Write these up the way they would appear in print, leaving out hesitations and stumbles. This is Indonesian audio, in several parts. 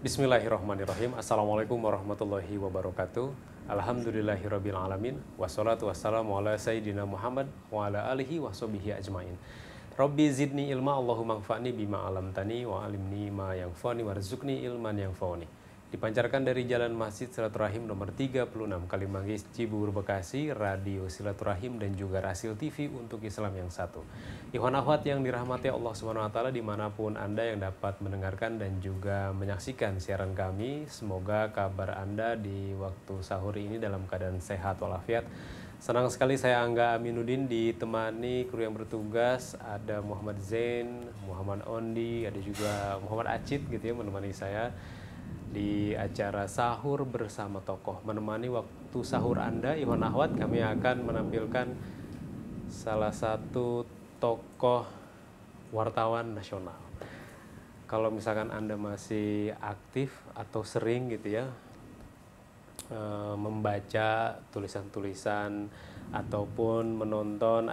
Bismillahirrahmanirrahim. Assalamualaikum warahmatullahi wabarakatuh. Alhamdulillahirabbil alamin. Wassalatu wassalamu ala sayyidina Muhammad wa ala alihi washabihi ajmain. Rabbi zidni ilma, Allahumma anfa'ni bima 'allamtani wa 'allimni ma yanfa'uni warzuqni ilman yanfa'uni. Dipancarkan dari Jalan Masjid Silaturahim nomor 36 Kalimanggis, Cibubur, Bekasi, Radio Silaturahim dan juga Rasil TV untuk Islam yang satu. Ikhwan akhwat yang dirahmati Allah Subhanahu wa taala dimanapun Anda yang dapat mendengarkan dan juga menyaksikan siaran kami, semoga kabar Anda di waktu sahur ini dalam keadaan sehat walafiat. Senang sekali saya Angga Aminuddin ditemani kru yang bertugas, ada Muhammad Zain, Muhammad Ondi, ada juga Muhammad Acid gitu ya menemani saya di acara sahur bersama tokoh. Menemani waktu sahur Anda, Ikhwan akhwat, kami akan menampilkan salah satu tokoh wartawan nasional. Kalau misalkan Anda masih aktif atau sering gitu ya membaca tulisan-tulisan ataupun menonton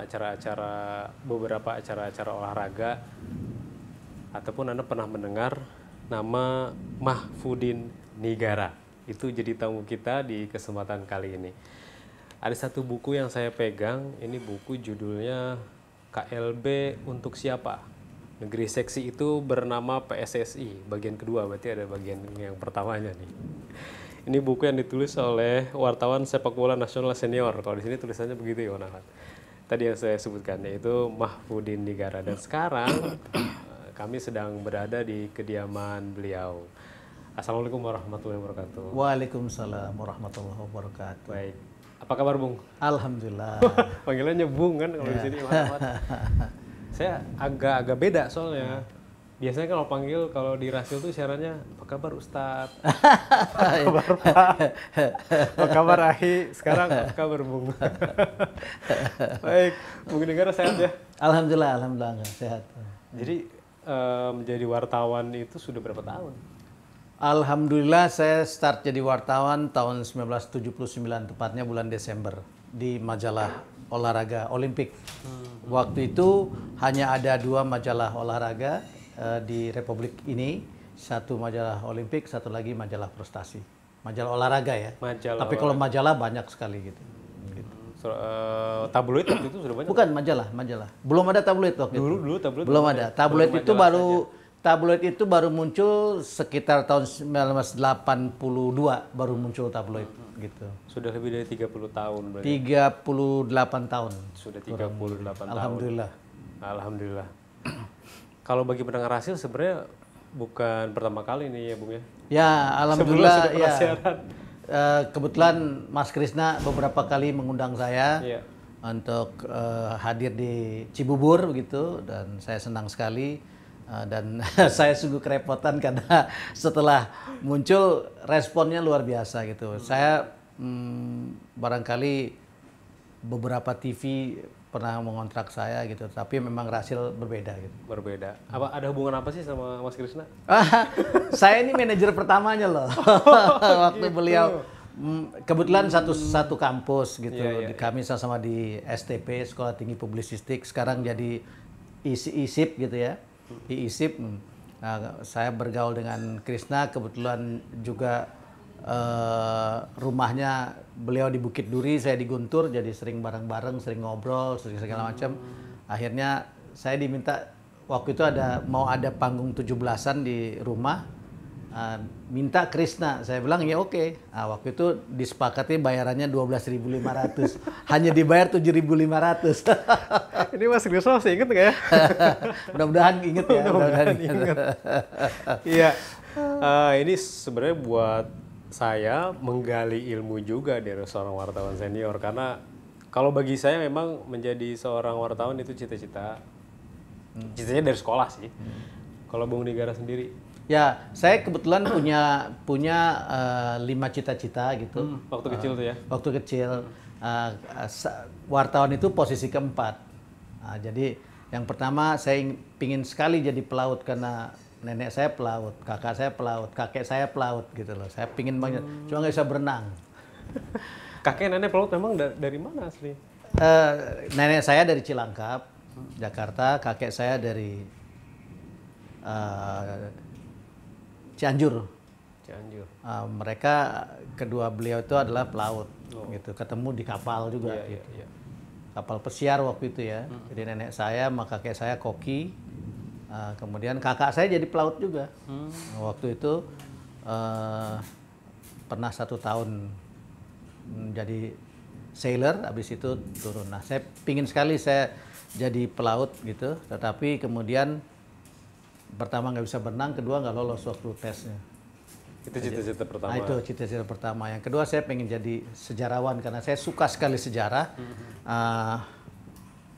beberapa acara-acara olahraga, ataupun Anda pernah mendengar nama Mahfudin Nigara, itu jadi tamu kita di kesempatan kali ini. Ada satu buku yang saya pegang, ini buku judulnya KLB Untuk Siapa? Negeri Seksi Itu Bernama PSSI, bagian kedua, berarti ada bagian yang pertamanya nih. Ini buku yang ditulis oleh wartawan sepak bola nasional senior. Kalau di sini tulisannya begitu ya, Pak. Tadi yang saya sebutkan yaitu Mahfudin Nigara, dan sekarang kami sedang berada di kediaman beliau. Assalamualaikum warahmatullahi wabarakatuh. Waalaikumsalam warahmatullahi wabarakatuh. Baik. Apa kabar, Bung? Alhamdulillah. Panggilannya Bung kan kalau di sini. Saya agak beda soalnya. Biasanya kalau di Rasil tuh siarannya, apa kabar Ustadz? Apa kabar Pak? Apa kabar Ahi? Sekarang apa kabar Bung? Baik, Bung Nigara sehat ya? Alhamdulillah sehat. Jadi menjadi wartawan itu sudah berapa tahun? Alhamdulillah saya start jadi wartawan tahun 1979, tepatnya bulan Desember di majalah olahraga Olimpik. Waktu itu hanya ada 2 majalah olahraga di Republik ini, satu majalah Olimpik, satu lagi majalah Prestasi. Majalah olahraga ya. Tapi kalau majalah banyak sekali gitu. Tabloid waktu itu sudah banyak? Bukan, majalah. Belum ada tabloid waktu itu. Dulu tabloid belum ada. Tabloid itu baru muncul sekitar tahun 1982 baru muncul tabloid gitu. Sudah lebih dari 30 tahun berarti. 38 tahun. Sudah 38 tahun. Alhamdulillah. Kalau bagi pendengar Rasil sebenarnya bukan pertama kali nih ya, Bung ya. Ya, alhamdulillah ya. Siaran. Kebetulan Mas Krisna beberapa kali mengundang saya untuk hadir di Cibubur begitu, dan saya senang sekali dan saya sungguh kerepotan karena setelah muncul responnya luar biasa gitu. Saya barangkali beberapa TV pernah mengontrak saya gitu, tapi memang Rasil berbeda gitu. Berbeda. Apa ada hubungan apa sih sama Mas Krisna? Saya ini manajer pertamanya loh. Waktu beliau kebetulan satu kampus gitu. Kami sama-sama di STP, Sekolah Tinggi Publisistik, sekarang jadi ISIP gitu ya. Di ISIP. Nah, saya bergaul dengan Krisna, kebetulan juga rumahnya beliau di Bukit Duri, saya di Guntur, jadi sering bareng-bareng, sering ngobrol, sering segala macam. Akhirnya saya diminta waktu itu mau ada panggung 17-an di rumah, minta Krisna. Saya bilang ya oke. Nah, waktu itu disepakati bayarannya 12.500, hanya dibayar 7.500. Ini Mas Krisna masih inget nggak ya? Mudah-mudahan inget ya. Mudah-mudahan inget. Iya. Ini sebenarnya buat saya menggali ilmu juga dari seorang wartawan senior, karena kalau bagi saya memang menjadi seorang wartawan itu cita-citanya dari sekolah sih. Kalau Bung Nigara sendiri? Ya, saya kebetulan punya 5 cita-cita gitu. Waktu kecil tuh ya? Waktu kecil. Wartawan itu posisi keempat. Jadi yang pertama saya ingin sekali jadi pelaut karena nenek saya pelaut, kakak saya pelaut, kakek saya pelaut gitu loh. Saya pingin banget, cuma nggak bisa berenang. Kakek nenek pelaut memang dari mana asli? Nenek saya dari Cilangkap, Jakarta. Kakek saya dari Cianjur, Cianjur. Mereka kedua beliau itu adalah pelaut, gitu. Ketemu di kapal juga, gitu. Kapal pesiar waktu itu ya. Jadi nenek saya sama kakek saya koki, kemudian kakak saya jadi pelaut juga. Waktu itu pernah 1 tahun jadi sailor, habis itu turun. Nah, saya pingin sekali saya jadi pelaut gitu, tetapi kemudian pertama nggak bisa berenang, kedua nggak lolos waktu tesnya. Itu cita-cita pertama. Nah, itu cita-cita pertama. Yang kedua saya pengen jadi sejarawan karena saya suka sekali sejarah.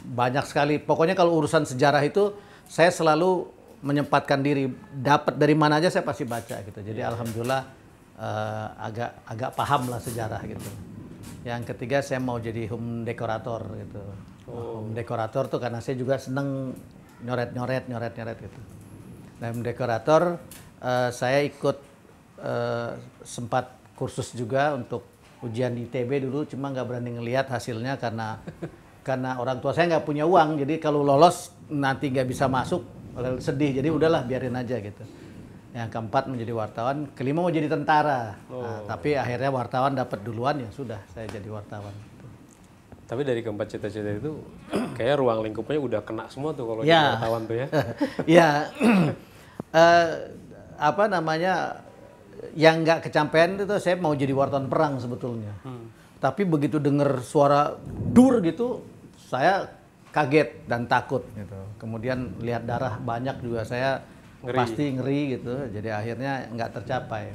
Banyak sekali, pokoknya kalau urusan sejarah itu saya selalu menyempatkan diri, dapat dari mana aja saya pasti baca gitu. Jadi alhamdulillah agak paham lah sejarah gitu. Yang ketiga saya mau jadi home dekorator gitu. Home dekorator tuh karena saya juga seneng nyoret gitu. Nah, home dekorator saya ikut sempat kursus juga untuk ujian di ITB dulu, cuma nggak berani ngelihat hasilnya karena orang tua saya nggak punya uang, jadi kalau lolos nanti nggak bisa masuk, sedih, jadi udahlah biarin aja gitu. Yang keempat menjadi wartawan, kelima mau jadi tentara. Nah, tapi akhirnya wartawan dapat duluan, ya sudah saya jadi wartawan. Tapi dari keempat cita-cita itu kayak ruang lingkupnya udah kena semua tuh kalau jadi wartawan tuh ya. Ya, apa namanya, yang nggak kecapean itu saya mau jadi wartawan perang sebetulnya. Tapi begitu dengar suara dur gitu, saya kaget dan takut gitu. Kemudian lihat darah banyak juga saya pasti ngeri gitu. Jadi akhirnya nggak tercapai.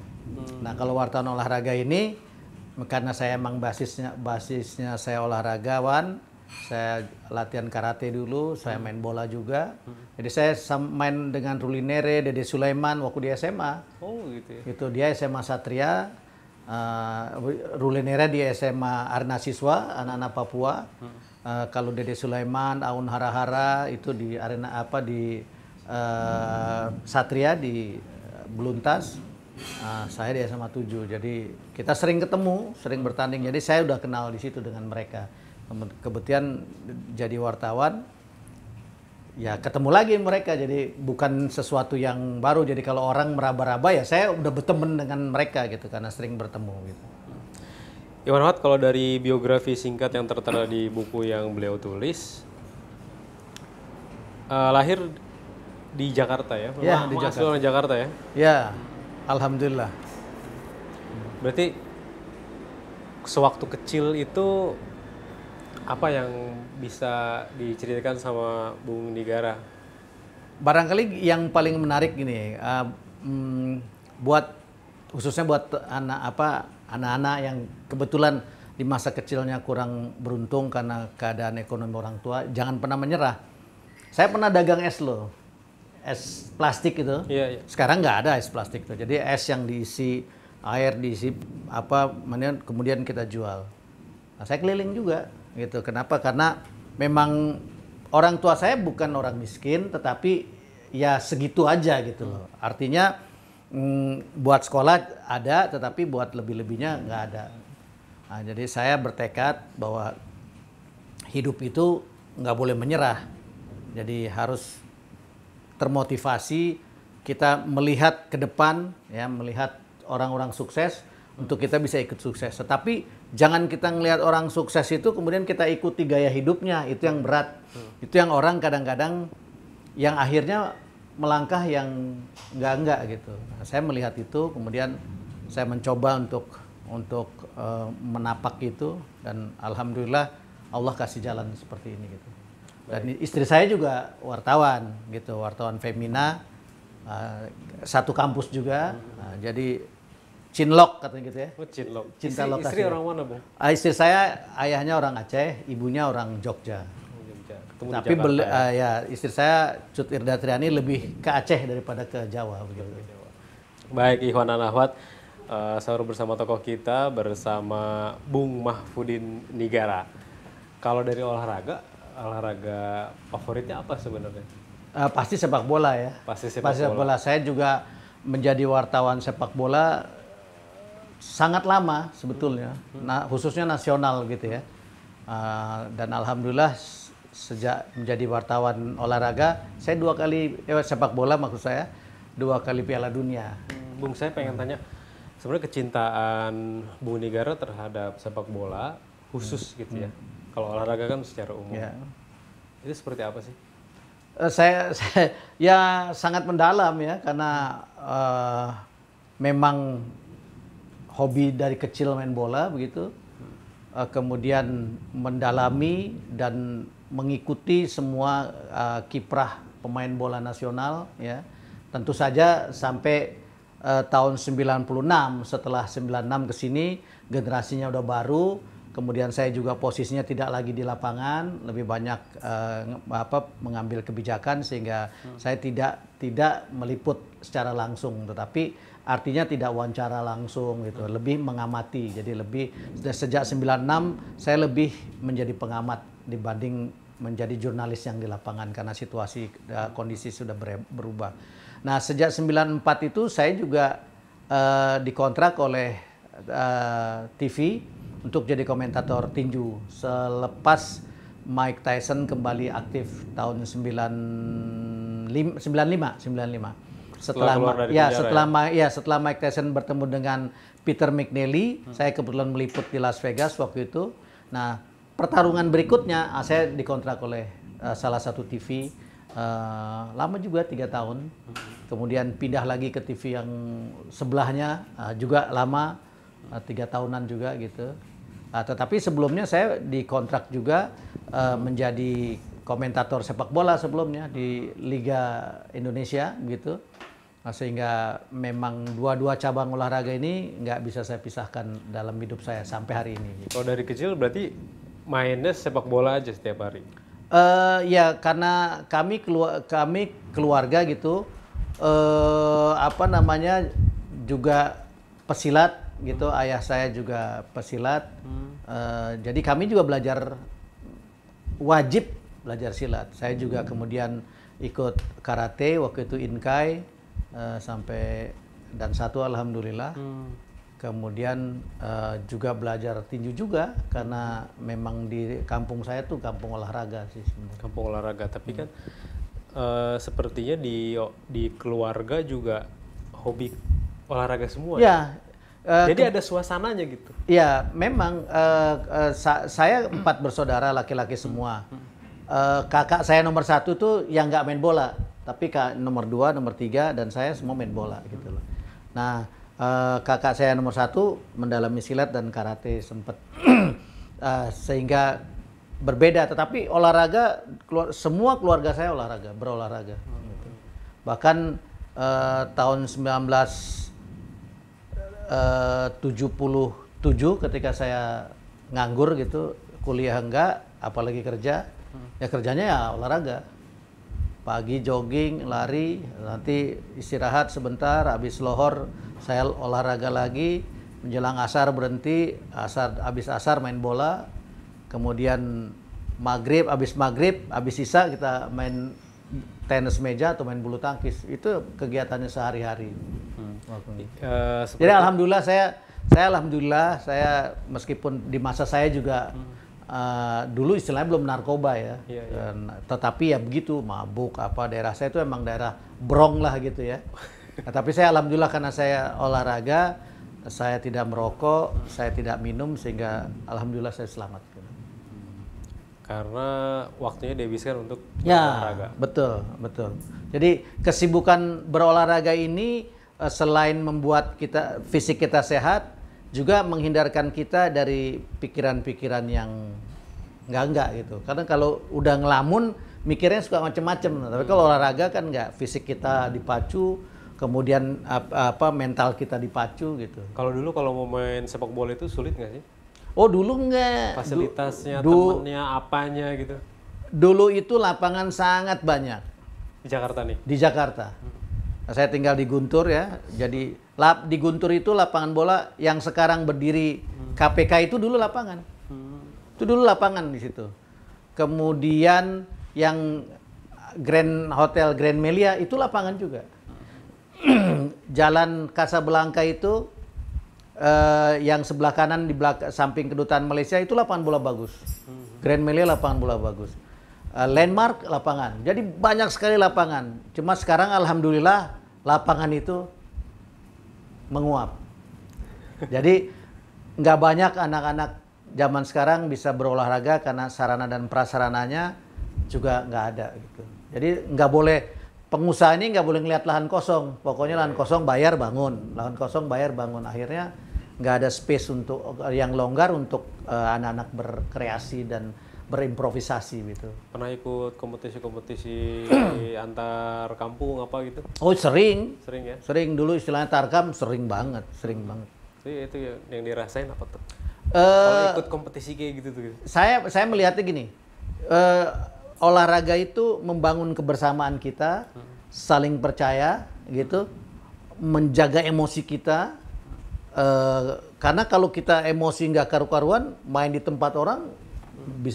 Nah, kalau wartawan olahraga ini karena saya emang basisnya saya olahragawan, saya latihan karate dulu, saya main bola juga. Jadi saya main dengan Rulinere, Dede Sulaiman waktu di SMA. Oh gitu ya. Itu dia SMA Satria, Rulinere di SMA Arna Siswa, anak-anak Papua. Kalau Dede Sulaiman, Aun Hara-Hara itu di arena di Satria di Beluntas. Saya di SMA 7. Jadi kita sering ketemu, sering bertanding. Jadi saya udah kenal di situ dengan mereka. Kebetulan jadi wartawan, ya ketemu lagi mereka, jadi bukan sesuatu yang baru. Jadi kalau orang meraba-raba ya saya udah berteman dengan mereka gitu karena sering bertemu gitu. Iwan Ahmad, kalau dari biografi singkat yang tertera di buku yang beliau tulis, lahir di Jakarta ya? Ya, di Jakarta. Jakarta ya? Ya, alhamdulillah. Berarti sewaktu kecil itu apa yang bisa diceritakan sama Bung Nigara? Barangkali yang paling menarik gini, khususnya buat anak-anak yang kebetulan di masa kecilnya kurang beruntung karena keadaan ekonomi orang tua, jangan pernah menyerah. Saya pernah dagang es loh, es plastik itu. Iya. Sekarang nggak ada es plastik itu, jadi es yang diisi air, diisi kemudian kita jual. Nah, saya keliling juga. Gitu. Kenapa? Karena memang orang tua saya bukan orang miskin, tetapi ya segitu aja gitu loh. Artinya buat sekolah ada, tetapi buat lebih-lebihnya nggak ada. Nah, jadi saya bertekad bahwa hidup itu nggak boleh menyerah. Jadi harus termotivasi, kita melihat ke depan, ya, melihat orang-orang sukses untuk kita bisa ikut sukses. Tetapi jangan kita ngelihat orang sukses itu kemudian kita ikuti gaya hidupnya, itu yang berat. Itu yang orang kadang-kadang yang akhirnya melangkah yang enggak gitu. Nah, saya melihat itu, kemudian saya mencoba untuk menapak itu, dan alhamdulillah Allah kasih jalan seperti ini gitu. Dan istri saya juga wartawan gitu, wartawan Femina, satu kampus juga. Nah, jadi Cinlok katanya gitu ya. Oh, Cinlok. Cinta lokasi. Istri orang mana, Bung? Istri saya ayahnya orang Aceh, ibunya orang Jogja. Ketemu Tapi di Jakarta, ya istri saya Cut Irda Triani lebih ke Aceh daripada ke Jawa begitu. Baik, Ikhwan Ahwat, sahur bersama tokoh kita bersama Bung Mahfudin Nigara. Kalau dari olahraga favoritnya apa sebenarnya? Pasti sepak bola ya. Pasti sepak bola. Saya juga menjadi wartawan sepak bola sangat lama sebetulnya, khususnya nasional gitu ya. Dan alhamdulillah sejak menjadi wartawan olahraga, saya 2 kali sepak bola maksud saya, 2 kali Piala Dunia. Bung, saya pengen tanya, sebenarnya kecintaan Bung Nigara terhadap sepak bola khusus gitu ya. Kalau olahraga kan secara umum. Ya. Itu seperti apa sih? Saya ya sangat mendalam ya, karena memang hobi dari kecil main bola begitu. Kemudian mendalami dan mengikuti semua kiprah pemain bola nasional ya. Tentu saja sampai tahun 96, setelah 96 ke sini generasinya udah baru. Kemudian saya juga posisinya tidak lagi di lapangan, lebih banyak mengambil kebijakan, sehingga saya tidak meliput secara langsung, tetapi artinya tidak wawancara langsung gitu, lebih mengamati. Jadi lebih sejak 96 saya lebih menjadi pengamat dibanding menjadi jurnalis yang di lapangan, karena situasi kondisi sudah berubah. Nah, sejak 94 itu saya juga dikontrak oleh TV untuk jadi komentator tinju selepas Mike Tyson kembali aktif tahun 95. Setelah Mike Tyson bertemu dengan Peter McNally, saya kebetulan meliput di Las Vegas waktu itu. Nah, pertarungan berikutnya saya dikontrak oleh salah satu TV, lama juga 3 tahun. Kemudian pindah lagi ke TV yang sebelahnya, juga lama, 3 tahunan juga gitu. Tetapi sebelumnya saya dikontrak juga menjadi komentator sepak bola sebelumnya di Liga Indonesia gitu. Sehingga memang dua-dua cabang olahraga ini nggak bisa saya pisahkan dalam hidup saya sampai hari ini. Gitu. Kalau dari kecil berarti mainnya sepak bola aja setiap hari? Ya, karena kami keluarga gitu, juga pesilat gitu. Ayah saya juga pesilat. Jadi kami juga wajib belajar silat. Saya juga kemudian ikut karate waktu itu Inkai sampai dan 1 alhamdulillah. Kemudian juga belajar tinju juga, karena memang di kampung saya tuh kampung olahraga sih sebenarnya. Kampung olahraga, tapi kan sepertinya di keluarga juga hobi olahraga semua. Ya. Jadi ada suasananya gitu. Ya, memang saya 4 bersaudara laki-laki semua. Kakak saya nomor 1 tuh yang nggak main bola, tapi nomor 2, nomor 3 dan saya semua main bola gitu loh. Nah, kakak saya nomor 1 mendalami silat dan karate sempat, sehingga berbeda. Tetapi olahraga, semua keluarga saya berolahraga. Gitu. Bahkan tahun 1977 ketika saya nganggur gitu, kuliah enggak, apalagi kerja, ya kerjanya ya olahraga. Pagi jogging, lari, nanti istirahat sebentar, habis lohor saya olahraga lagi, menjelang asar berhenti, habis asar main bola, kemudian habis maghrib, habis isya kita main tenis meja atau main bulu tangkis. Itu kegiatannya sehari-hari. Jadi alhamdulillah saya meskipun di masa saya juga dulu istilahnya belum narkoba ya. Tetapi ya begitu, mabuk daerah saya itu emang daerah brong lah gitu ya. Tapi saya alhamdulillah karena saya olahraga, saya tidak merokok, saya tidak minum, sehingga alhamdulillah saya selamat. Karena waktunya dihabiskan untuk berolahraga. Betul. Jadi kesibukan berolahraga ini selain membuat fisik kita sehat, juga menghindarkan kita dari pikiran-pikiran yang enggak gitu. Karena kalau udah ngelamun, mikirnya suka macem-macem. Tapi kalau olahraga kan enggak, fisik kita dipacu, kemudian mental kita dipacu gitu. Kalau dulu mau main sepak bola itu sulit nggak sih? Oh, dulu enggak. Fasilitasnya, temennya, apanya gitu? Dulu itu lapangan sangat banyak. Di Jakarta nih? Di Jakarta. Saya tinggal di Guntur ya. Jadi di Guntur itu lapangan bola yang sekarang berdiri KPK itu dulu lapangan. Itu dulu lapangan di situ. Kemudian yang Hotel Grand Melia itu lapangan juga. Jalan Casablanca itu yang sebelah kanan di samping kedutaan Malaysia itu lapangan bola bagus. Grand Melia lapangan bola bagus. Landmark lapangan. Jadi banyak sekali lapangan. Cuma sekarang alhamdulillah lapangan itu menguap. Jadi nggak banyak anak-anak zaman sekarang bisa berolahraga karena sarana dan prasarananya juga nggak ada gitu. Jadi nggak boleh, pengusaha ini nggak boleh ngeliat lahan kosong. Pokoknya lahan kosong bayar bangun, lahan kosong bayar bangun. Akhirnya nggak ada space untuk yang longgar untuk anak-anak berkreasi dan berimprovisasi gitu. Pernah ikut kompetisi-kompetisi antar kampung apa gitu? Oh sering. Sering ya? Sering, dulu istilahnya tarkam sering banget, sering banget. Itu yang dirasain apa tuh? Kalau ikut kompetisi kayak gitu tuh. Saya melihatnya gini, olahraga itu membangun kebersamaan kita, saling percaya gitu, menjaga emosi kita. Karena kalau kita emosi nggak karu-karuan, main di tempat orang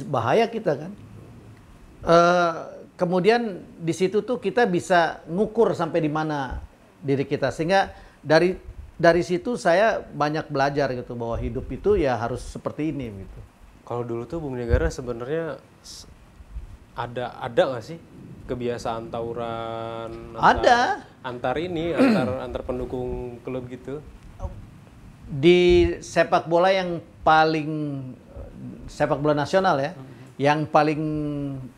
bahaya kita kan. Kemudian di situ tuh kita bisa ngukur sampai di mana diri kita, sehingga dari situ saya banyak belajar gitu bahwa hidup itu ya harus seperti ini gitu. Kalau dulu tuh Bung Negara sebenarnya ada nggak sih kebiasaan tawuran antar pendukung klub gitu? Di sepak bola yang paling sepak bola nasional ya, yang paling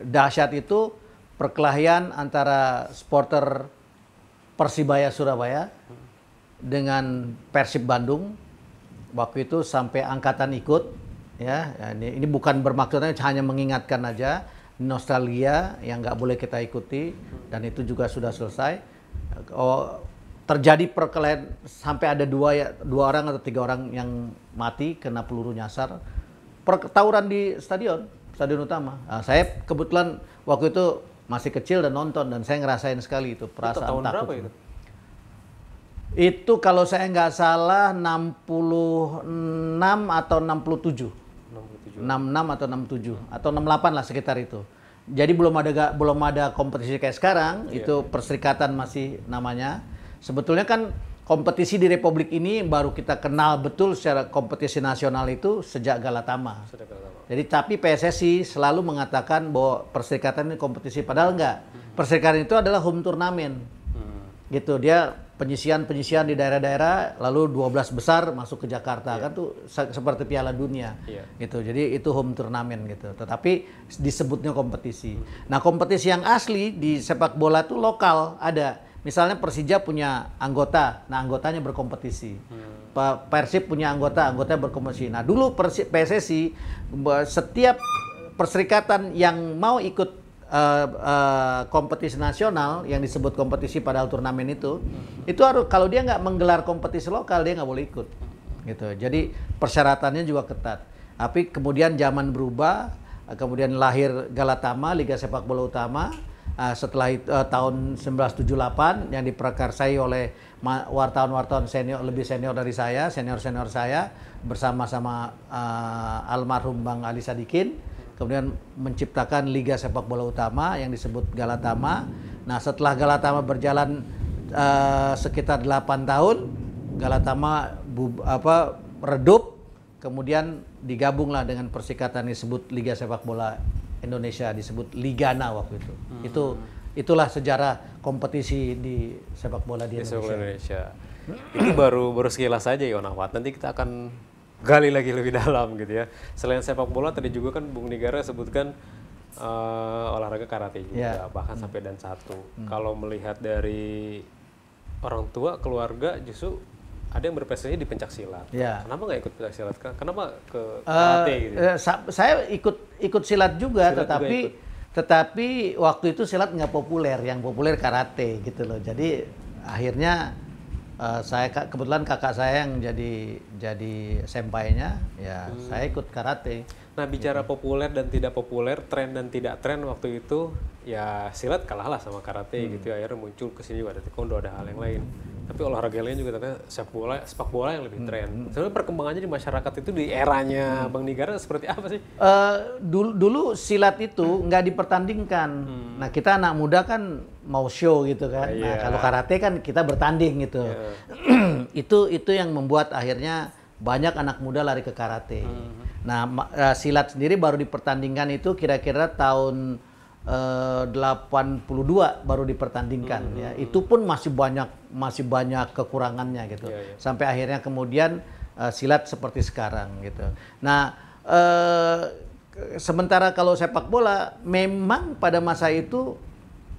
dahsyat itu perkelahian antara supporter Persibaya Surabaya dengan Persib Bandung. Waktu itu sampai angkatan ikut ya. Ini bukan bermaksudnya, hanya mengingatkan aja nostalgia yang nggak boleh kita ikuti, dan itu juga sudah selesai. Terjadi perkelahian sampai ada dua orang atau 3 orang yang mati kena peluru nyasar. Tawuran di stadion utama. Nah, saya kebetulan waktu itu masih kecil dan nonton, dan saya ngerasain sekali itu perasaan tahun takut. berapa itu? Itu kalau saya nggak salah 66 atau 67. 66 atau 67 atau 68 lah sekitar itu. Jadi belum ada kompetisi kayak sekarang, itu perserikatan masih namanya. Sebetulnya kan kompetisi di Republik ini baru kita kenal betul secara kompetisi nasional itu sejak Galatama. Jadi tapi PSSI selalu mengatakan bahwa perserikatan ini kompetisi, padahal enggak. Perserikatan itu adalah home turnamen. Gitu, dia penyisian di daerah-daerah, lalu 12 besar masuk ke Jakarta, kan tuh seperti Piala Dunia. Gitu. Jadi itu home turnamen gitu. Tetapi disebutnya kompetisi. Nah, kompetisi yang asli di sepak bola tuh lokal ada. Misalnya Persija punya anggota, nah anggotanya berkompetisi. Persib punya anggotanya berkompetisi. Nah dulu PSSI setiap perserikatan yang mau ikut kompetisi nasional yang disebut kompetisi padahal turnamen itu harus, kalau dia nggak menggelar kompetisi lokal dia nggak boleh ikut. Gitu. Jadi persyaratannya juga ketat. Tapi kemudian zaman berubah, kemudian lahir Galatama, Liga Sepak Bola Utama. Setelah tahun 1978 yang diprakarsai oleh wartawan-wartawan lebih senior dari saya, senior saya bersama-sama almarhum Bang Ali Sadikin, kemudian menciptakan Liga Sepak Bola Utama yang disebut Galatama. Nah, setelah Galatama berjalan sekitar 8 tahun, Galatama redup, kemudian digabunglah dengan perserikatan yang disebut Liga Sepak Bola Indonesia, disebut Ligana waktu itu. Itulah sejarah kompetisi di sepak bola di Indonesia. Itu baru sekilas saja ya Ahmad. Nanti kita akan gali lagi lebih dalam gitu ya. Selain sepak bola tadi juga kan Bung Negara sebutkan olahraga karate juga, bahkan sampai dan 1. Kalau melihat dari orang tua, keluarga, justru ada yang berprestasi di pencak silat. Kenapa nggak ikut pencak silat? Kenapa ke karate gitu? Saya ikut silat juga, tetapi waktu itu silat nggak populer. Yang populer karate gitu loh. Jadi akhirnya saya kebetulan kakak saya yang jadi senpainya, ya saya ikut karate. Nah, bicara populer dan tidak populer, tren dan tidak tren waktu itu, ya silat kalahlah sama karate gitu. Akhirnya muncul ke sini ada taekwondo, ada hal yang lain. Tapi olahraga lain juga ternyata sepak bola yang lebih tren. Sebenarnya perkembangannya di masyarakat itu di eranya Bang Negara seperti apa sih? Dulu silat itu nggak dipertandingkan. Nah, kita anak muda kan mau show gitu kan. Nah, kalau karate kan kita bertanding gitu. Itu yang membuat akhirnya banyak anak muda lari ke karate. Nah, silat sendiri baru dipertandingkan itu kira-kira tahun 82 baru dipertandingkan ya. Itu pun masih banyak kekurangannya gitu. Sampai akhirnya kemudian silat seperti sekarang gitu. Nah, sementara kalau sepak bola memang pada masa itu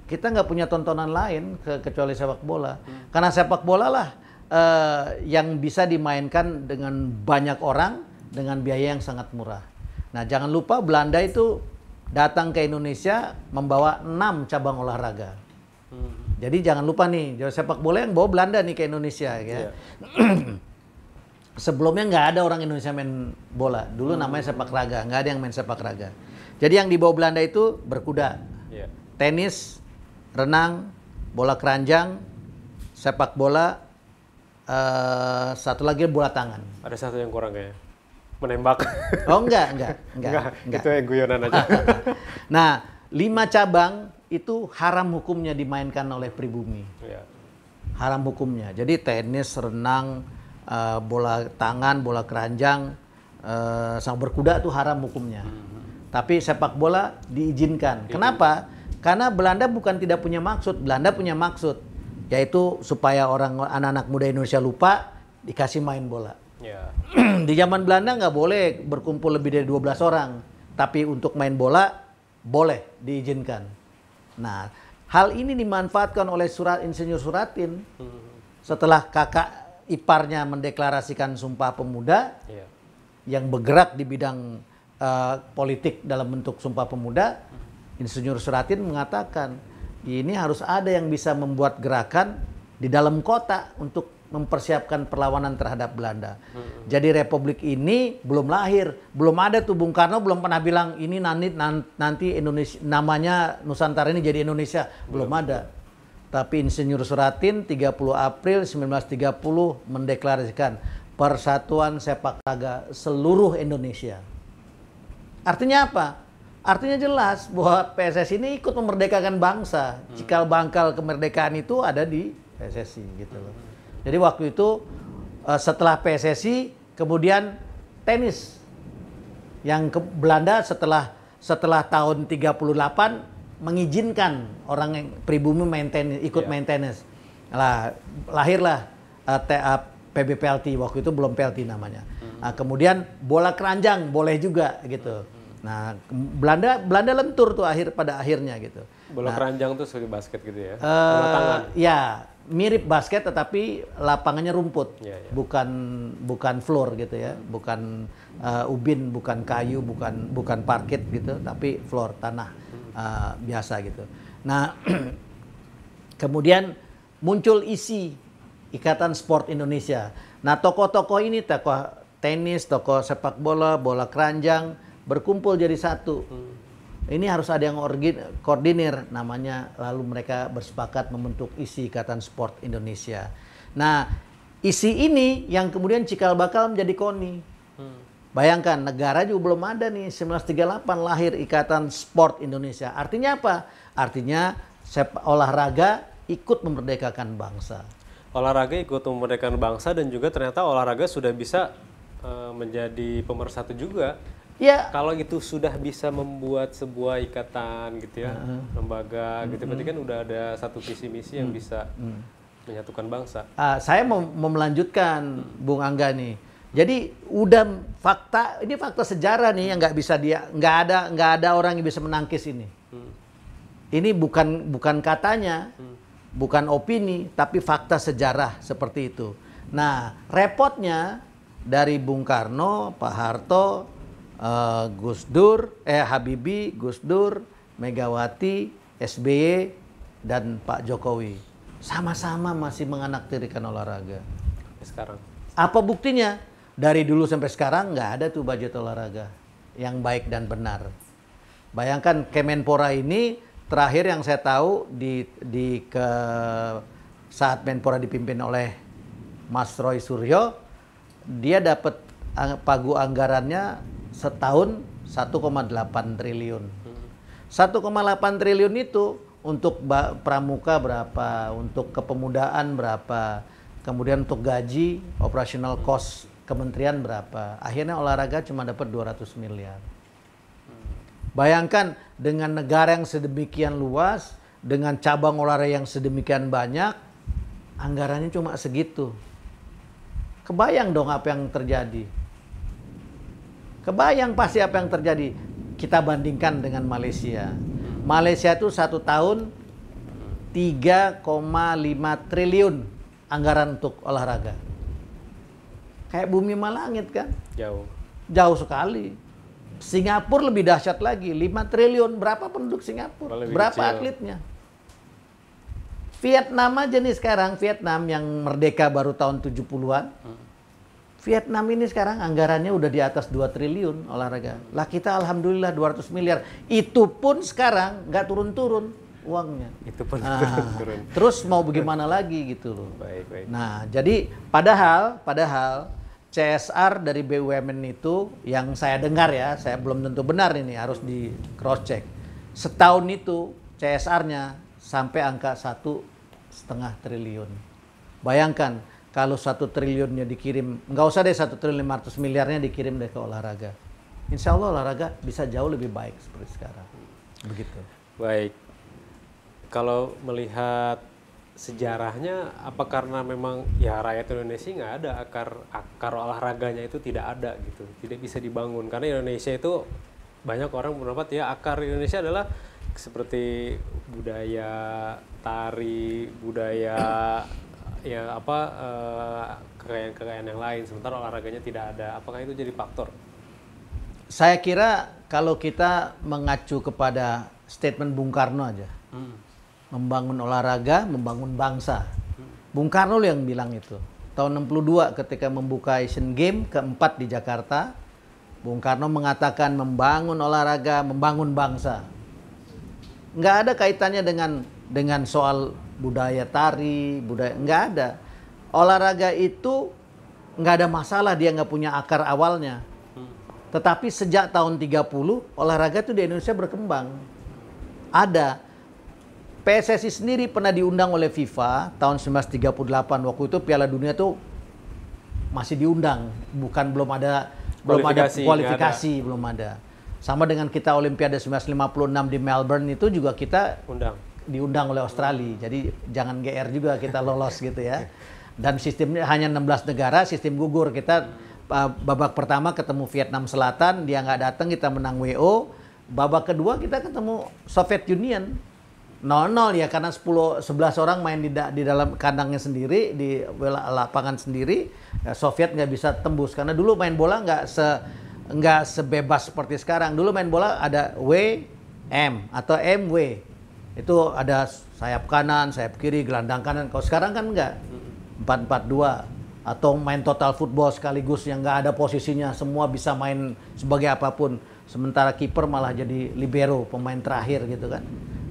kita nggak punya tontonan lain kecuali sepak bola. Karena sepak bola lah yang bisa dimainkan dengan banyak orang dengan biaya yang sangat murah. Nah, jangan lupa Belanda itu datang ke Indonesia membawa 6 cabang olahraga. Jadi jangan lupa nih, sepak bola yang bawa Belanda nih ke Indonesia ya. Sebelumnya nggak ada orang Indonesia main bola. Dulu namanya sepak raga, nggak ada yang main sepak raga. Jadi yang dibawa Belanda itu berkuda, tenis, renang, bola keranjang, sepak bola, satu lagi bola tangan. Ada satu yang kurang kayaknya, menembak. Oh enggak. Itu yang guyonan aja. Nah, 5 cabang itu haram hukumnya dimainkan oleh pribumi. Haram hukumnya. Jadi tenis, renang, bola tangan, bola keranjang, sama berkuda itu haram hukumnya. Tapi sepak bola diizinkan. Kenapa? Karena Belanda bukan tidak punya maksud. Belanda punya maksud, yaitu supaya anak-anak muda Indonesia lupa dikasih main bola. Di zaman Belanda nggak boleh berkumpul lebih dari 12 orang. Tapi untuk main bola boleh diizinkan. Nah, hal ini dimanfaatkan oleh Insinyur Suratin. Setelah kakak iparnya mendeklarasikan Sumpah Pemuda, yang bergerak di bidang politik dalam bentuk Sumpah Pemuda, Insinyur Suratin mengatakan ini harus ada yang bisa membuat gerakan di dalam kota untuk mempersiapkan perlawanan terhadap Belanda. Jadi Republik ini belum lahir, belum ada tuh Bung Karno belum pernah bilang ini nanti Indonesia namanya Nusantara ini jadi Indonesia, belum ada. Tapi Insinyur Suratin 30 April 1930 mendeklarasikan Persatuan Sepak Raga seluruh Indonesia. Artinya apa? Artinya jelas bahwa PSSI ini ikut memerdekakan bangsa. Cikal bakal kemerdekaan itu ada di PSSI gitu loh. Jadi waktu itu setelah PSSI kemudian tenis yang ke Belanda setelah tahun 38 mengizinkan orang yang pribumi main tenis, ikut main tenis. Lahirlah PBPLT, waktu itu belum PLT namanya. Nah, kemudian bola keranjang boleh juga gitu. Nah, Belanda lentur tuh pada akhirnya gitu. Bola keranjang tuh seperti basket gitu ya? Bola tangan? Ya, mirip basket tetapi lapangannya rumput, bukan floor gitu ya, bukan ubin, bukan kayu, bukan parket gitu, tapi floor tanah biasa gitu. Nah, kemudian muncul ISI, Ikatan Sport Indonesia. Nah, tokoh-tokoh ini, tokoh tenis, tokoh sepak bola, bola keranjang berkumpul jadi satu. Ini harus ada yang koordinir namanya, lalu mereka bersepakat membentuk ISI, Ikatan Sport Indonesia. Nah, ISI ini yang kemudian cikal bakal menjadi KONI. Bayangkan, negara juga belum ada nih, 1938 lahir Ikatan Sport Indonesia. Artinya apa? Artinya olahraga ikut memerdekakan bangsa. Olahraga ikut memerdekakan bangsa dan juga ternyata olahraga sudah bisa menjadi pemersatu juga. Ya. Kalau itu sudah bisa membuat sebuah ikatan gitu ya, lembaga gitu, berarti kan udah ada satu visi misi yang bisa menyatukan bangsa. Saya mau melanjutkan Bung Angga nih. Jadi udah ini fakta sejarah nih yang nggak ada orang yang bisa menangkis ini. Ini bukan katanya, bukan opini, tapi fakta sejarah seperti itu. Nah, repotnya dari Bung Karno, Pak Harto, Gus Dur, Habibie, Gus Dur, Megawati, SBY, dan Pak Jokowi sama-sama masih menganaktirikan olahraga. Sekarang. Apa buktinya? Dari dulu sampai sekarang nggak ada tuh budget olahraga yang baik dan benar. Bayangkan Kemenpora ini terakhir yang saya tahu saat Menpora dipimpin oleh Mas Roy Suryo, dia dapat pagu anggarannya setahun 1,8 triliun. 1,8 triliun itu untuk pramuka berapa, untuk kepemudaan berapa, kemudian untuk gaji, operational cost kementerian berapa. Akhirnya olahraga cuma dapat 200 miliar. Bayangkan dengan negara yang sedemikian luas, dengan cabang olahraga yang sedemikian banyak, anggarannya cuma segitu. Kebayang dong apa yang terjadi. Kebayang pasti apa yang terjadi. Kita bandingkan dengan Malaysia. Malaysia itu 1 tahun 3,5 triliun anggaran untuk olahraga. Kayak bumi sama langit kan? Jauh. Jauh sekali. Singapura lebih dahsyat lagi, 5 triliun. Berapa penduduk Singapura? Berapa kecil atletnya? Vietnam aja nih sekarang, Vietnam yang merdeka baru tahun 70-an. Vietnam ini sekarang anggarannya udah di atas 2 triliun olahraga. Lah kita alhamdulillah 200 miliar. Itu pun sekarang nggak turun-turun uangnya. Itu pun turun-turun. Terus mau bagaimana lagi gitu loh. Baik. Nah, jadi padahal CSR dari BUMN itu yang saya dengar ya, saya belum tentu benar ini, harus di cross check. Setahun itu CSR-nya sampai angka 1,5 triliun. Bayangkan kalau 1 triliunnya dikirim, nggak usah deh 1 triliun 500 miliarnya dikirim deh ke olahraga. Insya Allah olahraga bisa jauh lebih baik seperti sekarang. Begitu. Baik. Kalau melihat sejarahnya, apa karena memang ya rakyat Indonesia nggak ada akar olahraganya itu tidak ada gitu, tidak bisa dibangun, karena Indonesia itu banyak orang berpendapat ya akar Indonesia adalah seperti budaya tari, budaya ya apa kekayaan-kekayaan yang lain, sementara olahraganya tidak ada. Apakah itu jadi faktor? Saya kira kalau kita mengacu kepada statement Bung Karno aja, membangun olahraga, membangun bangsa. Bung Karno yang bilang itu. Tahun 62 ketika membuka Asian Games keempat di Jakarta, Bung Karno mengatakan membangun olahraga, membangun bangsa. Nggak ada kaitannya dengan soal budaya tari, budaya, nggak ada. Olahraga itu nggak ada masalah dia nggak punya akar awalnya. Tetapi sejak tahun 30, olahraga itu di Indonesia berkembang. Ada. PSSI sendiri pernah diundang oleh FIFA tahun 1938. Waktu itu Piala Dunia tuh masih diundang, belum ada kualifikasi, belum ada. Sama dengan kita Olimpiade 1956 di Melbourne itu juga kita diundang oleh Australia. Jadi jangan GR juga kita lolos gitu ya. Dan sistemnya hanya 16 negara, sistem gugur. Kita babak pertama ketemu Vietnam Selatan, dia nggak datang, kita menang WO. Babak kedua kita ketemu Soviet Union. 0-0 ya, karena 11 orang main di dalam kandangnya sendiri, di lapangan sendiri. Ya, Soviet nggak bisa tembus, karena dulu main bola nggak sebebas seperti sekarang. Dulu main bola ada W, M, atau MW. Itu ada sayap kanan, sayap kiri, gelandang kanan. Kalau sekarang kan nggak. 4-4-2. Atau main total football sekaligus yang nggak ada posisinya. Semua bisa main sebagai apapun. Sementara kiper malah jadi libero, pemain terakhir gitu kan.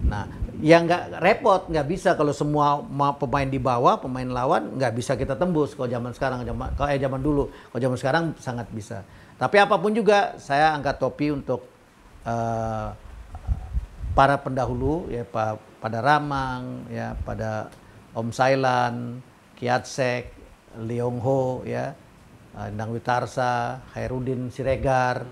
Nah, yang nggak repot, nggak bisa kalau semua pemain di bawah, pemain lawan nggak bisa kita tembus. Kalau zaman sekarang, zaman dulu. Kalau zaman sekarang sangat bisa. Tapi apapun juga, saya angkat topi untuk para pendahulu, ya pada Ramang, ya pada Om Sailan, Kiatsek, Leong Ho, ya, Endang Witarsa, Hairudin Siregar,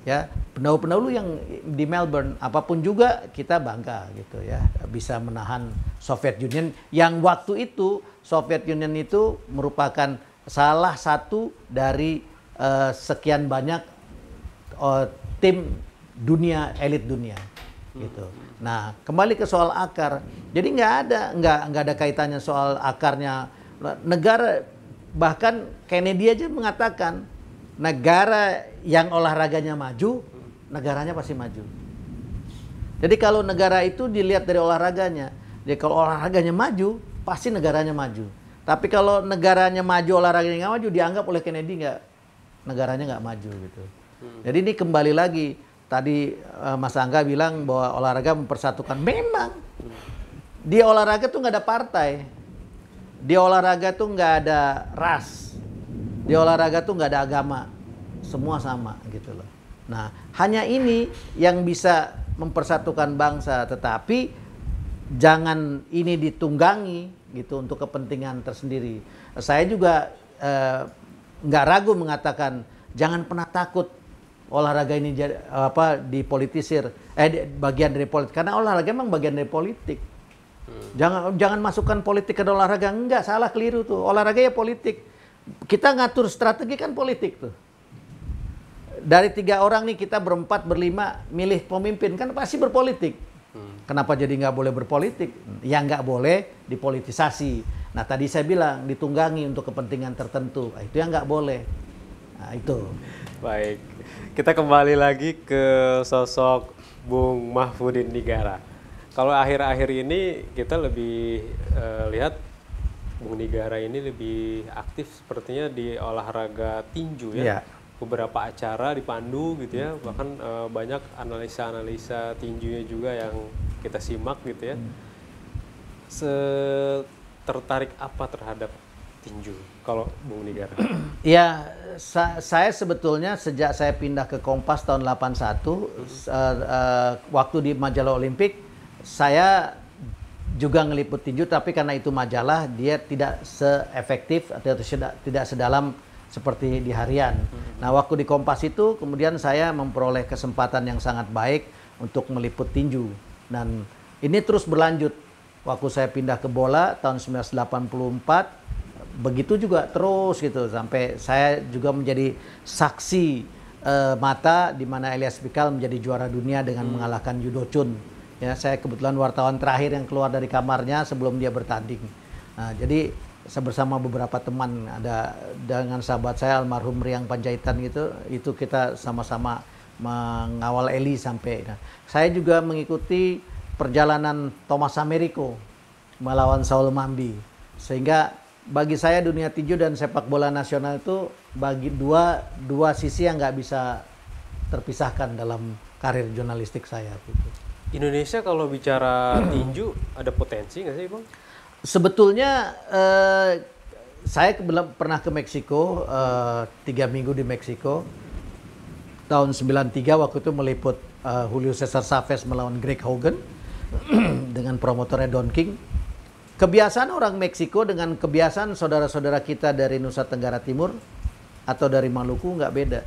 ya, pendahulu-pendahulu yang di Melbourne, apapun juga kita bangga gitu ya, bisa menahan Soviet Union yang waktu itu Soviet Union itu merupakan salah satu dari sekian banyak tim dunia, elit dunia gitu. Nah, kembali ke soal akar. Jadi nggak ada kaitannya soal akarnya negara. Bahkan Kennedy aja mengatakan negara yang olahraganya maju, negaranya pasti maju. Jadi kalau negara itu dilihat dari olahraganya, jadi kalau olahraganya maju, pasti negaranya maju. Tapi kalau negaranya maju, olahraganya nggak maju, dianggap oleh Kennedy negaranya nggak maju gitu. Jadi ini kembali lagi, tadi Mas Angga bilang bahwa olahraga mempersatukan. Memang di olahraga tuh nggak ada partai, di olahraga tuh nggak ada ras, di olahraga tuh nggak ada agama, semua sama gitu loh. Nah, hanya ini yang bisa mempersatukan bangsa, tetapi jangan ini ditunggangi gitu untuk kepentingan tersendiri. Saya juga nggak ragu mengatakan jangan pernah takut olahraga ini dipolitisir, bagian dari politik, karena olahraga memang bagian dari politik. Jangan masukkan politik ke olahraga, enggak, salah, keliru tuh. Olahraga ya politik. kita ngatur strategi kan politik tuh. Dari 3 orang nih kita berempat berlima milih pemimpin kan pasti berpolitik. Kenapa jadi nggak boleh berpolitik? Ya nggak boleh dipolitisasi. Nah tadi saya bilang ditunggangi untuk kepentingan tertentu. Nah, itu yang nggak boleh. Nah itu. Baik, kita kembali lagi ke sosok Bung Mahfudin Nigara. Kalau akhir-akhir ini kita lebih lihat Bung Nigara ini lebih aktif sepertinya di olahraga tinju ya. Ya. Beberapa acara dipandu gitu ya, bahkan banyak analisa-analisa tinjunya juga yang kita simak gitu ya. Tertarik apa terhadap tinju kalau Bung Nigara? Ya, saya sebetulnya sejak saya pindah ke Kompas tahun 81, waktu di majalah Olimpik, saya juga ngeliput tinju, tapi karena itu majalah, dia tidak se-efektif atau tidak sedalam seperti di harian. Nah, waktu di Kompas itu, kemudian saya memperoleh kesempatan yang sangat baik untuk meliput tinju. Dan ini terus berlanjut. Waktu saya pindah ke bola tahun 1984, begitu juga terus gitu. Sampai saya juga menjadi saksi mata di mana Elias Pikal menjadi juara dunia dengan mengalahkan Yudo Chun. Ya, saya kebetulan wartawan terakhir yang keluar dari kamarnya sebelum dia bertanding. Nah, jadi saya bersama beberapa teman, ada dengan sahabat saya almarhum Riang Panjaitan gitu, itu kita sama-sama mengawal Eli sampai. Nah, saya juga mengikuti perjalanan Thomas Americo melawan Saul Mambi, sehingga bagi saya dunia tinju dan sepak bola nasional itu bagi dua sisi yang nggak bisa terpisahkan dalam karir jurnalistik saya. Gitu. Indonesia kalau bicara tinju ada potensi nggak sih Bang? Sebetulnya saya pernah ke Meksiko 3 minggu di Meksiko tahun 93 waktu itu meliput Julio Cesar Chavez melawan Greg Hogan dengan promotornya Don King. Kebiasaan orang Meksiko dengan kebiasaan saudara-saudara kita dari Nusa Tenggara Timur atau dari Maluku nggak beda.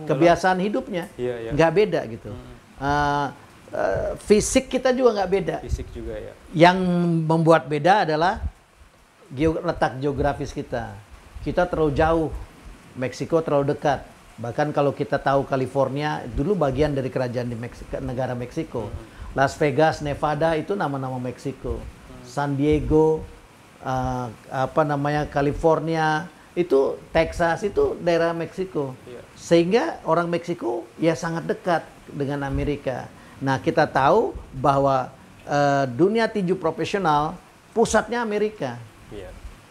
Kebiasaan hidupnya nggak beda gitu. Fisik kita juga nggak beda. Fisik juga ya. Yang membuat beda adalah letak geografis kita. Kita terlalu jauh, Meksiko terlalu dekat. Bahkan kalau kita tahu California dulu bagian dari kerajaan di negara Meksiko. Las Vegas, Nevada itu nama-nama Meksiko. San Diego, California itu Texas itu daerah Meksiko. Sehingga orang Meksiko ya sangat dekat dengan Amerika. Nah, kita tahu bahwa dunia tinju profesional pusatnya Amerika.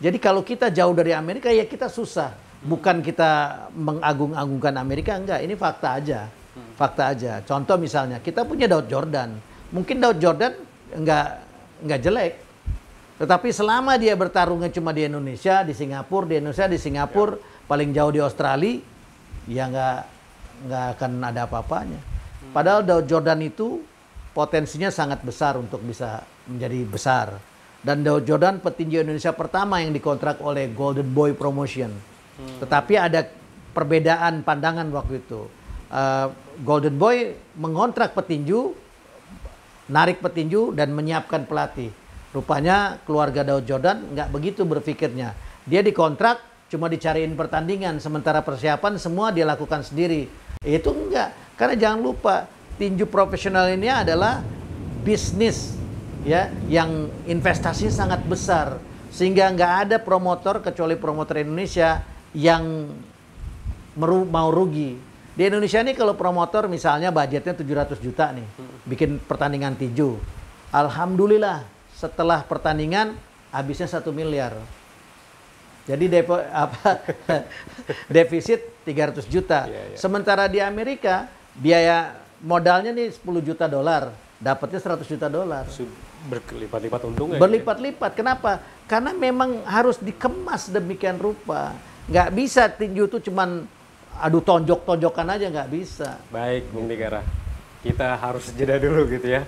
Jadi kalau kita jauh dari Amerika ya kita susah. Bukan kita mengagung-agungkan Amerika, enggak. Ini fakta aja. Fakta aja. Contoh misalnya kita punya Daud Jordan. Mungkin Daud Jordan enggak jelek. Tetapi selama dia bertarungnya cuma di Indonesia, di Singapura, paling jauh di Australia, ya enggak akan ada apa-apanya. Padahal Daud Jordan itu potensinya sangat besar untuk bisa menjadi besar. Dan Daud Jordan petinju Indonesia pertama yang dikontrak oleh Golden Boy Promotion. Tetapi ada perbedaan pandangan waktu itu. Golden Boy mengontrak petinju, narik petinju dan menyiapkan pelatih. Rupanya keluarga Daud Jordan nggak begitu berpikirnya. Dia dikontrak cuma dicariin pertandingan, sementara persiapan semua dia lakukan sendiri. Itu enggak. Karena jangan lupa, tinju profesional ini adalah bisnis ya yang investasinya sangat besar. Sehingga nggak ada promotor kecuali promotor Indonesia yang mau rugi. Di Indonesia ini kalau promotor misalnya budgetnya 700 juta nih, bikin pertandingan tinju. Alhamdulillah setelah pertandingan habisnya 1 miliar. Jadi defisit 300 juta. Sementara di Amerika biaya modalnya nih 10 juta dolar, dapatnya 100 juta dolar. Berlipat-lipat untungnya. Berlipat-lipat. Kenapa? Karena memang harus dikemas demikian rupa. Nggak bisa tinju itu cuman adu tonjok-tonjokan aja, nggak bisa. Baik, Bung Nigara. Kita harus jeda dulu gitu ya.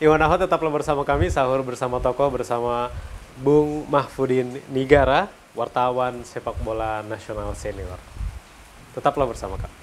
Iwan Ahmad tetaplah bersama kami, sahur bersama tokoh, bersama Bung Mahfudin Nigara, wartawan sepak bola nasional senior. Tetaplah bersama kami.